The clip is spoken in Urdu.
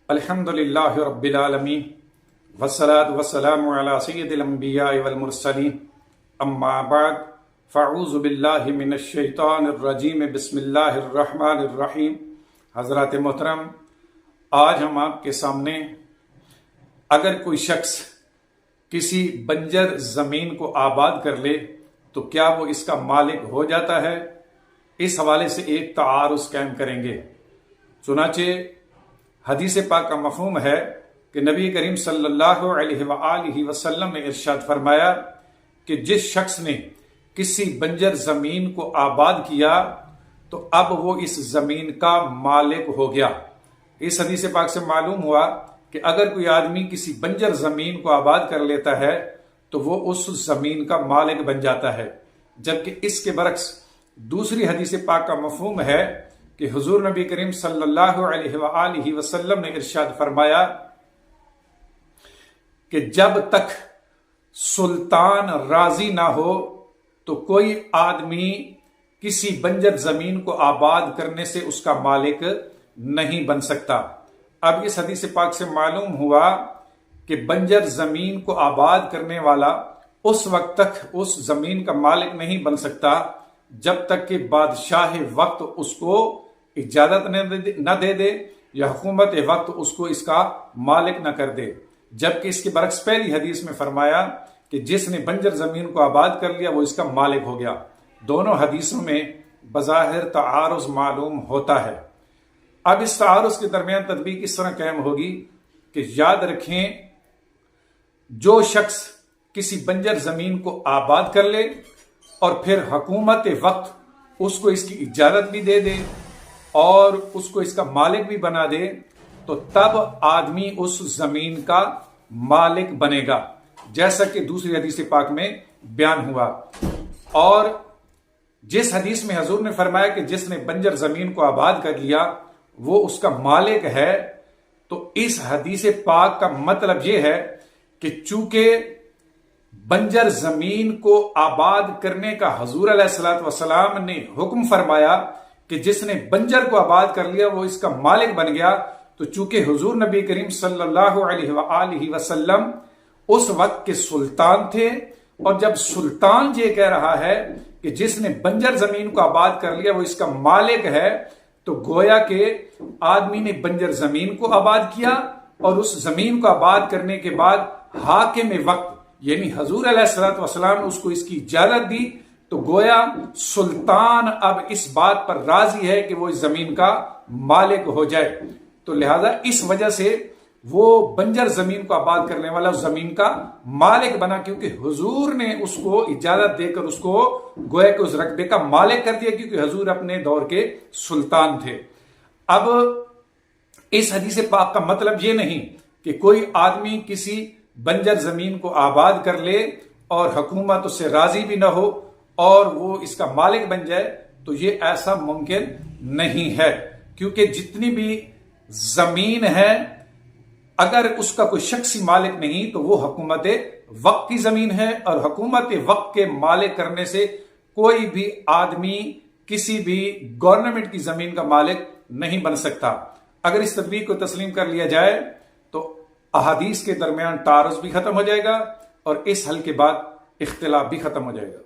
الحمدللہ رب العالمین والصلاة والسلام علی سید الانبیاء والمرسلین اما بعد فاعوذ باللہ من الشیطان الرجیم بسم اللہ الرحمن الرحیم۔ حضرات محترم، آج ہم آپ کے سامنے اگر کوئی شخص کسی بنجر زمین کو آباد کر لے تو کیا وہ اس کا مالک ہو جاتا ہے، اس حوالے سے ایک تعارض قائم کریں گے۔ چنانچہ حدیث پاک کا مفہوم ہے کہ نبی کریم صلی اللہ علیہ وآلہ وسلم نے ارشاد فرمایا کہ جس شخص نے کسی بنجر زمین کو آباد کیا تو اب وہ اس زمین کا مالک ہو گیا۔ اس حدیث پاک سے معلوم ہوا کہ اگر کوئی آدمی کسی بنجر زمین کو آباد کر لیتا ہے تو وہ اس زمین کا مالک بن جاتا ہے، جبکہ اس کے برعکس دوسری حدیث پاک کا مفہوم ہے کہ حضور نبی کریم صلی اللہ علیہ وآلہ وسلم نے ارشاد فرمایا کہ جب تک سلطان راضی نہ ہو تو کوئی آدمی کسی بنجر زمین کو آباد کرنے سے اس کا مالک نہیں بن سکتا۔ اب اس حدیث پاک سے معلوم ہوا کہ بنجر زمین کو آباد کرنے والا اس وقت تک اس زمین کا مالک نہیں بن سکتا جب تک کہ بادشاہ وقت اس کو اجازت نہ دے دے یا حکومت وقت اس کو اس کا مالک نہ کر دے، جبکہ اس کے برعکس پہلی حدیث میں فرمایا کہ جس نے بنجر زمین کو آباد کر لیا وہ اس کا مالک ہو گیا۔ دونوں حدیثوں میں بظاہر تعارض معلوم ہوتا ہے۔ اب اس تعارض کے درمیان تطبیق اس طرح قائم ہوگی کہ یاد رکھیں، جو شخص کسی بنجر زمین کو آباد کر لے اور پھر حکومت وقت اس کو اس کی اجازت بھی دے دے اور اس کو اس کا مالک بھی بنا دے تو تب آدمی اس زمین کا مالک بنے گا، جیسا کہ دوسری حدیث پاک میں بیان ہوا۔ اور جس حدیث میں حضور نے فرمایا کہ جس نے بنجر زمین کو آباد کر لیا وہ اس کا مالک ہے، تو اس حدیث پاک کا مطلب یہ ہے کہ چونکہ بنجر زمین کو آباد کرنے کا حضور علیہ الصلوۃ والسلام نے حکم فرمایا کہ جس نے بنجر کو آباد کر لیا وہ اس کا مالک بن گیا، تو چونکہ حضور نبی کریم صلی اللہ علیہ وآلہ وسلم اس وقت کے سلطان تھے، اور جب سلطان یہ کہہ رہا ہے کہ جس نے بنجر زمین کو آباد کر لیا وہ اس کا مالک ہے، تو گویا کہ آدمی نے بنجر زمین کو آباد کیا اور اس زمین کو آباد کرنے کے بعد حاکم وقت یعنی حضور علیہ الصلوۃ والسلام نے اس کو اس کی اجازت دی، تو گویا سلطان اب اس بات پر راضی ہے کہ وہ اس زمین کا مالک ہو جائے، تو لہذا اس وجہ سے وہ بنجر زمین کو آباد کرنے والا اس زمین کا مالک بنا، کیونکہ حضور نے اس کو اجازت دے کر اس کو گویا کہ اس رقبے کا مالک کر دیا، کیونکہ حضور اپنے دور کے سلطان تھے۔ اب اس حدیث پاک کا مطلب یہ نہیں کہ کوئی آدمی کسی بنجر زمین کو آباد کر لے اور حکومت اس سے راضی بھی نہ ہو اور وہ اس کا مالک بن جائے، تو یہ ایسا ممکن نہیں ہے، کیونکہ جتنی بھی زمین ہے اگر اس کا کوئی شخصی مالک نہیں تو وہ حکومت وقت کی زمین ہے، اور حکومت وقت کے مالک کرنے سے کوئی بھی آدمی کسی بھی گورنمنٹ کی زمین کا مالک نہیں بن سکتا۔ اگر اس تطبیق کو تسلیم کر لیا جائے تو احادیث کے درمیان تعارض بھی ختم ہو جائے گا اور اس حل کے بعد اختلاف بھی ختم ہو جائے گا۔